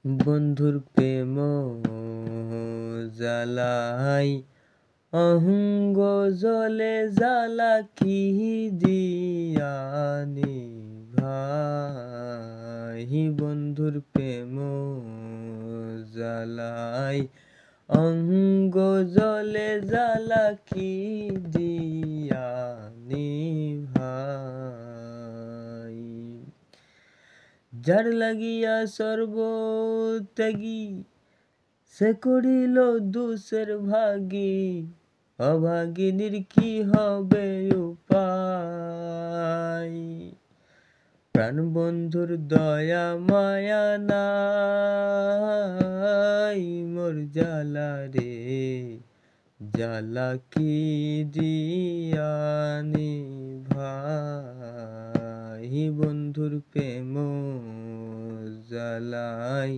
বন্ধুর প্রেম জ্বালাই অহঙ্গ জলে জ্বালা কি দিয়ানি ভাই বন্ধুর প্রেম জ্বালাই অঙ্গ জলে জ্বালা কি দিয়ানি ভাই যার লাগিয়া সর্বত্যাগী সে করিল দুষের ভাগী অভাগিনীর কি হবে উপায় প্রাণ বন্ধুর দয়া মায়া নাই মোর জ্বালা রে জ্বালা কি দিয়ানি ভাই বন্ধুর প্রেম জ্বালাই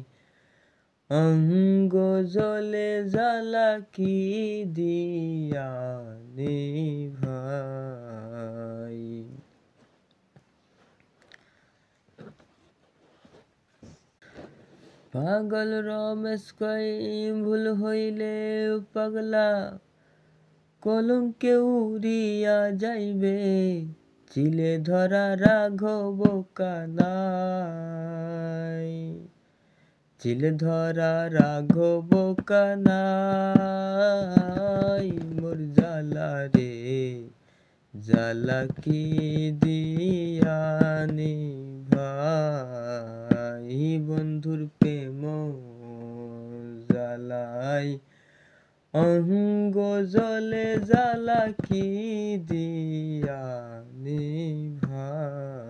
অঙ্গ জলে জ্বালা কি দিয়ানি ভাই। পাগল রমেশ কই ভুল হইলে পাগলা কলঙ্কে উড়িয়া যাইবে চিলে ধরা রাঘব কানাই চিলে ধরা রাঘব কানাই মোর জ্বালা রে জ্বালা কি দিয়ানি ভাই বন্ধুর প্রেম জ্বালাই অঙ্গ জলে জ্বালা কি দিয়ানি ভাই।